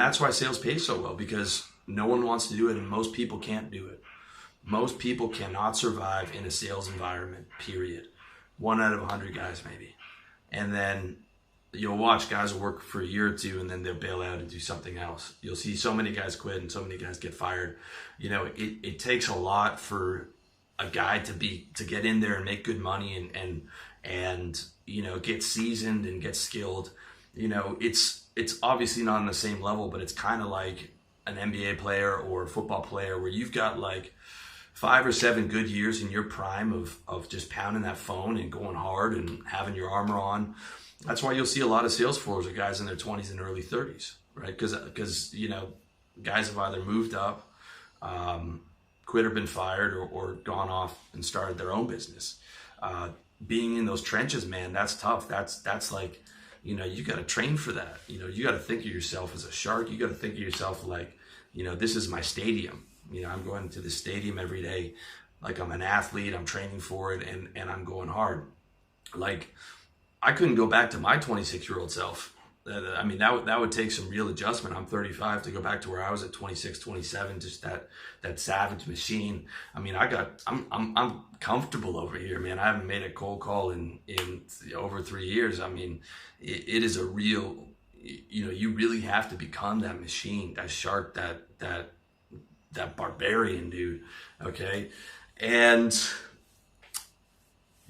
That's why sales pays so well, because no one wants to do it and most people can't do it. Most people cannot survive in a sales environment, period. 1 out of 100 guys maybe. And then you'll watch guys work for a year or two and then they'll bail out and do something else. You'll see so many guys quit and so many guys get fired. You know, it takes a lot for a guy to get in there and make good money and you know, get seasoned and get skilled. You know, it's obviously not on the same level, but it's kind of like an NBA player or a football player where you've got like 5 or 7 good years in your prime of just pounding that phone and going hard and having your armor on. That's why you'll see a lot of sales floors of guys in their 20s and early 30s, right? Because you know, guys have either moved up, quit or been fired, or gone off and started their own business. Being in those trenches, man, that's tough. That's like, you know, you got to train for that. You know, you got to think of yourself as a shark. You got to think of yourself like, you know, this is my stadium. You know, I'm going to the stadium every day like I'm an athlete. I'm training for it, and I'm going hard. Like, I couldn't go back to my 26-year-old self. I mean, that would take some real adjustment. I'm 35 to go back to where I was at 26, 27, just that savage machine. I mean, I'm comfortable over here, man. I haven't made a cold call in over 3 years. I mean, it is a real, you know, you really have to become that machine, that shark, that barbarian, dude. Okay. And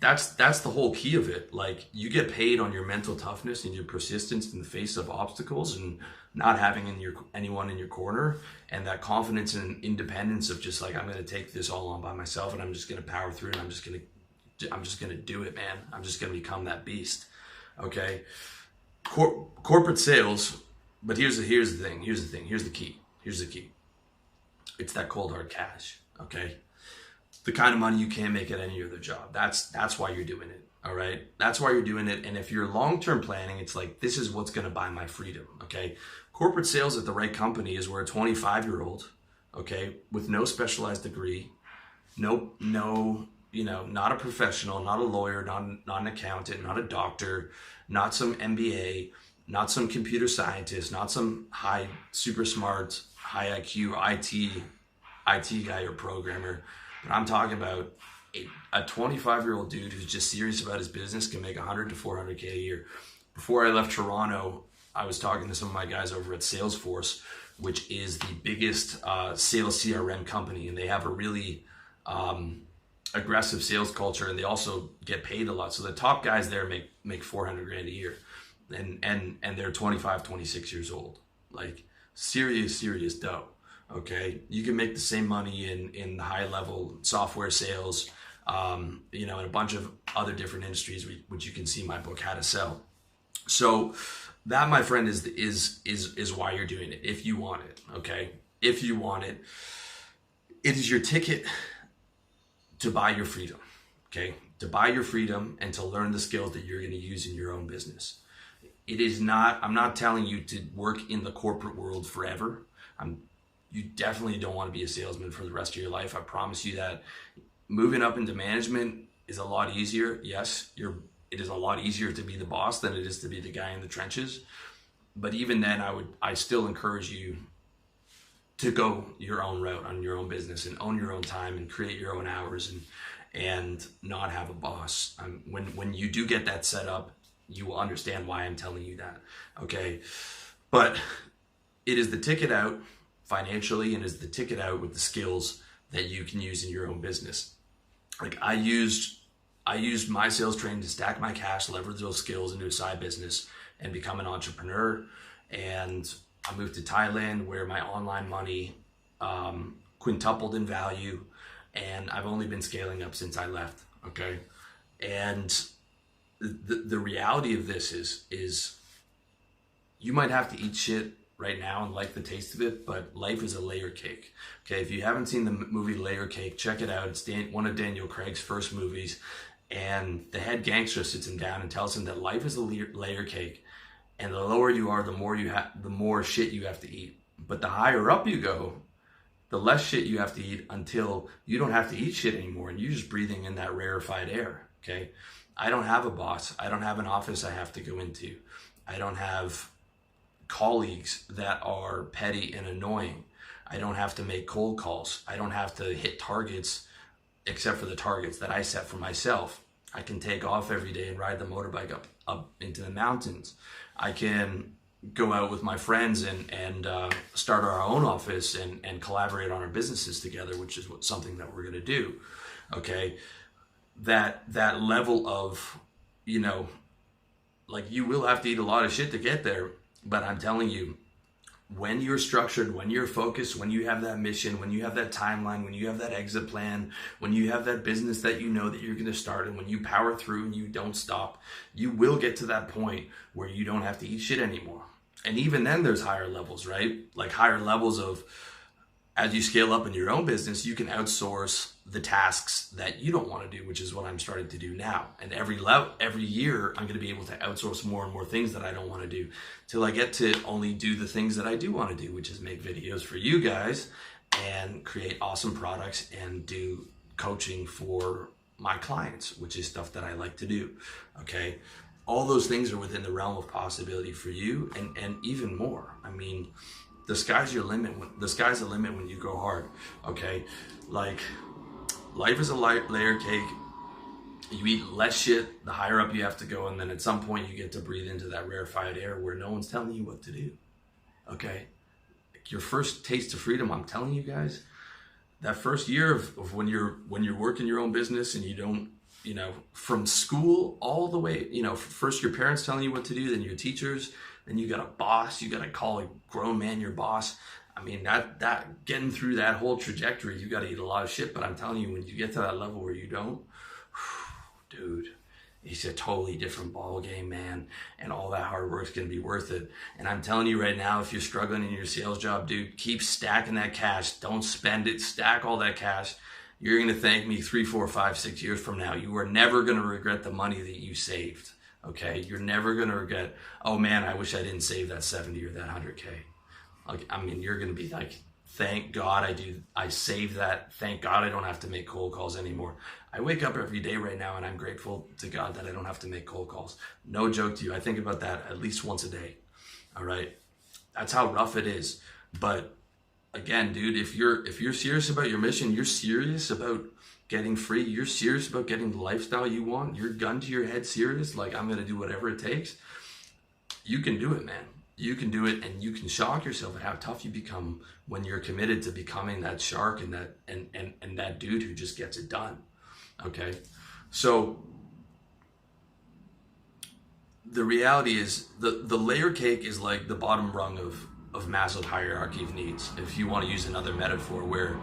that's the whole key of it. Like, you get paid on your mental toughness and your persistence in the face of obstacles and not having anyone in your corner, and that confidence and independence of just like, I'm going to take this all on by myself and I'm just going to power through and I'm just going to do it, man. I'm just going to become that beast. Okay. Corporate sales. But here's the key. It's that cold hard cash. Okay. The kind of money you can't make at any other job. That's why you're doing it. All right. That's why you're doing it. And if you're long-term planning, it's like, this is what's going to buy my freedom. Okay. Corporate sales at the right company is where a 25-year-old, okay, with no specialized degree, no, you know, not a professional, not a lawyer, not an accountant, not a doctor, not some MBA, not some computer scientist, not some super smart, high IQ IT guy or programmer. But I'm talking about a 25-year-old dude who's just serious about his business can make 100 to 400K a year. Before I left Toronto, I was talking to some of my guys over at Salesforce, which is the biggest sales CRM company, and they have a really aggressive sales culture, and they also get paid a lot. So the top guys there make 400 grand a year, and they're 25, 26 years old. Like, serious dough. Okay, you can make the same money in high level software sales, you know, in a bunch of other different industries, which you can see my book, How to Sell. So that, my friend, is why you're doing it. If you want it, okay, if you want it, it is your ticket to buy your freedom. Okay, to buy your freedom and to learn the skills that you're going to use in your own business. It is not. I'm not telling you to work in the corporate world forever. You definitely don't want to be a salesman for the rest of your life. I promise you that. Moving up into management is a lot easier. Yes, it is a lot easier to be the boss than it is to be the guy in the trenches. But even then, I still encourage you to go your own route on your own business and own your own time and create your own hours and not have a boss. When you do get that set up, you will understand why I'm telling you that. Okay, but it is the ticket out financially, and is the ticket out with the skills that you can use in your own business. Like, I used my sales training to stack my cash, leverage those skills into a side business, and become an entrepreneur. And I moved to Thailand, where my online money quintupled in value, and I've only been scaling up since I left. Okay, and the reality of this is you might have to eat shit right now and like the taste of it, but life is a layer cake. Okay, if you haven't seen the movie Layer Cake, check it out. It's one of Daniel Craig's first movies, and the head gangster sits him down and tells him that life is a layer cake, and the lower you are, the more shit you have to eat. But the higher up you go, the less shit you have to eat, until you don't have to eat shit anymore, and you're just breathing in that rarefied air. Okay, I don't have a boss. I don't have an office I have to go into. I don't have colleagues that are petty and annoying. I don't have to make cold calls. I don't have to hit targets except for the targets that I set for myself. I can take off every day and ride the motorbike up into the mountains. I can go out with my friends and start our own office and collaborate on our businesses together, which is something that we're going to do. Okay. That level of, like, you will have to eat a lot of shit to get there, but I'm telling you, when you're structured, when you're focused, when you have that mission, when you have that timeline, when you have that exit plan, when you have that business that you know that you're going to start, and when you power through and you don't stop, you will get to that point where you don't have to eat shit anymore. And even then there's higher levels, right? Like higher levels of, as you scale up in your own business, you can outsource the tasks that you don't want to do, which is what I'm starting to do now. And every year, I'm going to be able to outsource more and more things that I don't want to do till I get to only do the things that I do want to do, which is make videos for you guys and create awesome products and do coaching for my clients, which is stuff that I like to do. Okay. All those things are within the realm of possibility for you, and even more. I mean, the sky's your limit. The sky's the limit when you go hard. Okay, like life is a layer cake. You eat less shit the higher up you have to go, and then at some point you get to breathe into that rarefied air where no one's telling you what to do. Okay, like your first taste of freedom. I'm telling you guys, that first year of when you're working your own business and you don't. From school all the way, first your parents telling you what to do, then your teachers, then you got a boss, you got to call a grown man your boss. I mean, that getting through that whole trajectory, you got to eat a lot of shit. But I'm telling you, when you get to that level where you don't, dude, it's a totally different ball game, man. And all that hard work's going to be worth it. And I'm telling you right now, if you're struggling in your sales job, dude, keep stacking that cash. Don't spend it. Stack all that cash. You're going to thank me 3, 4, 5, 6 years from now. You are never going to regret the money that you saved. Okay. You're never going to regret, oh man, I wish I didn't save that 70 or that 100K. Like, I mean, you're going to be like, thank God I saved that. Thank God I don't have to make cold calls anymore. I wake up every day right now and I'm grateful to God that I don't have to make cold calls. No joke to you. I think about that at least once a day. All right. That's how rough it is. But again, dude, if you're serious about your mission, you're serious about getting free, you're serious about getting the lifestyle you want, you're gun to your head serious, like I'm going to do whatever it takes, you can do it, man. You can do it, and you can shock yourself at how tough you become when you're committed to becoming that shark and that dude who just gets it done. Okay? So the reality is the layer cake is like the bottom rung of Maslow's hierarchy of needs, if you want to use another metaphor, where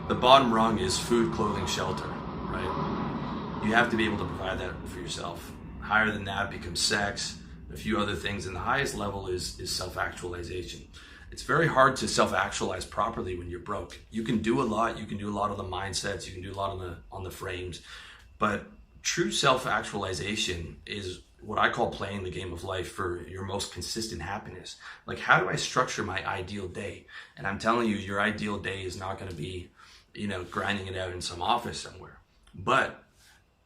the bottom rung is food, clothing, shelter, right? You have to be able to provide that for yourself. Higher than that becomes sex, a few other things, and the highest level is self-actualization. It's very hard to self-actualize properly when you're broke. You can do a lot. You can do a lot of the mindsets. You can do a lot on the frames, but true self-actualization is what I call playing the game of life for your most consistent happiness. Like, how do I structure my ideal day? And I'm telling you, your ideal day is not going to be, grinding it out in some office somewhere. But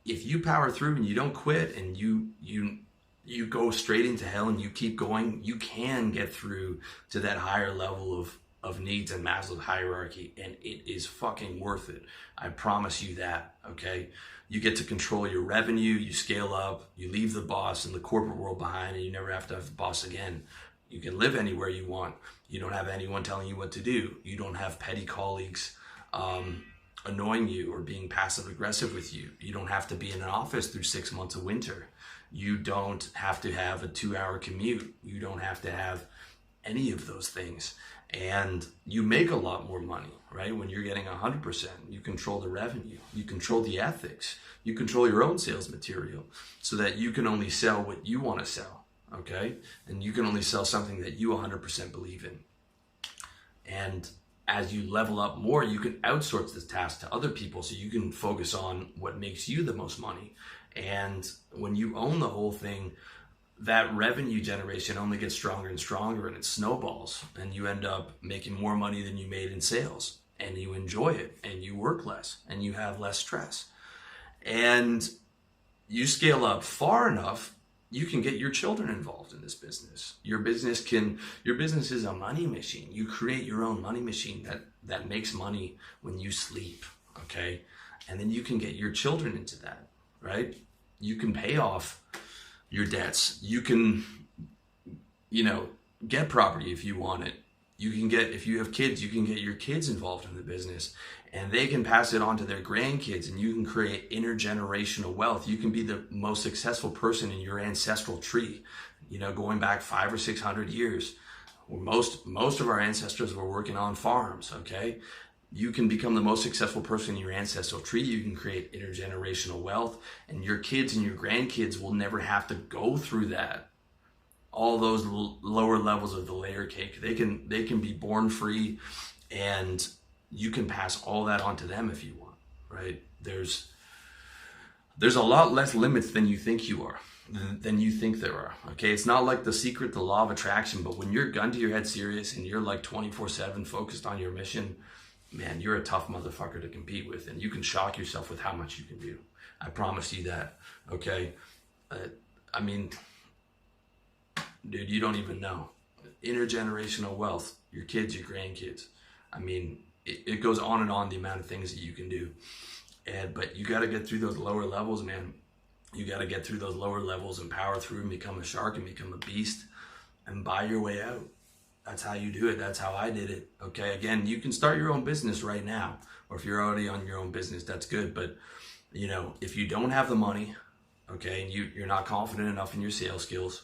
if you power through and you don't quit and you go straight into hell and you keep going, you can get through to that higher level of needs and Maslow's hierarchy, and it is fucking worth it. I promise you that, okay? You get to control your revenue, you scale up, you leave the boss and the corporate world behind, and you never have to have the boss again. You can live anywhere you want. You don't have anyone telling you what to do. You don't have petty colleagues annoying you or being passive aggressive with you. You don't have to be in an office through 6 months of winter. You don't have to have a 2-hour commute. You don't have to have any of those things. And you make a lot more money, right? When you're getting 100%, you control the revenue, you control the ethics, you control your own sales material so that you can only sell what you want to sell, okay? And you can only sell something that you 100% believe in. And as you level up more, you can outsource this task to other people so you can focus on what makes you the most money. And when you own the whole thing, that revenue generation only gets stronger and stronger, and it snowballs, and you end up making more money than you made in sales, and you enjoy it, and you work less, and you have less stress. And you scale up far enough you can get your children involved in this business. Your business is a money machine. You create your own money machine that makes money when you sleep, okay? And then you can get your children into that, right? You can pay off your debts. You can, get property if you want it. You can get, if you have kids, you can get your kids involved in the business, and they can pass it on to their grandkids, and you can create intergenerational wealth. You can be the most successful person in your ancestral tree, going back 500 or 600 years. Most of our ancestors were working on farms, okay? You can become the most successful person in your ancestral tree. You can create intergenerational wealth, and your kids and your grandkids will never have to go through that. All those lower levels of the layer cake, they can be born free, and you can pass all that on to them if you want, right? There's a lot less limits than you think there are, okay? It's not like The Secret, the law of attraction, but when you're gun to your head serious and you're like 24/7 focused on your mission, man, you're a tough motherfucker to compete with, and you can shock yourself with how much you can do. I promise you that, okay? Dude, you don't even know. Intergenerational wealth, your kids, your grandkids. It goes on and on, the amount of things that you can do. But you got to get through those lower levels, man. You got to get through those lower levels and power through and become a shark and become a beast and buy your way out. That's how you do it. That's how I did it. Okay. Again, you can start your own business right now, or if you're already on your own business, that's good. But if you don't have the money, okay, and you're not confident enough in your sales skills,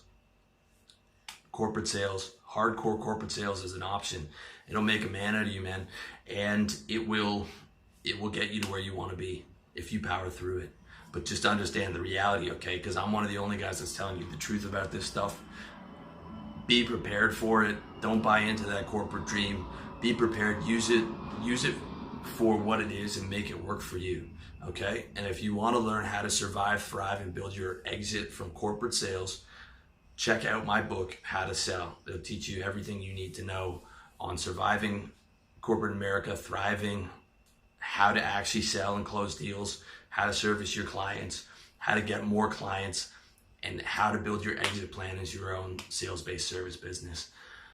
corporate sales, hardcore corporate sales is an option. It'll make a man out of you, man. And it will get you to where you want to be if you power through it. But just understand the reality, okay? Because I'm one of the only guys that's telling you the truth about this stuff. Be prepared for it. Don't buy into that corporate dream. Be prepared. Use it for what it is and make it work for you, okay? And if you want to learn how to survive, thrive, and build your exit from corporate sales, check out my book, How to Sell. It'll teach you everything you need to know on surviving corporate America, thriving, how to actually sell and close deals, how to service your clients, how to get more clients, and how to build your exit plan as your own sales-based service business.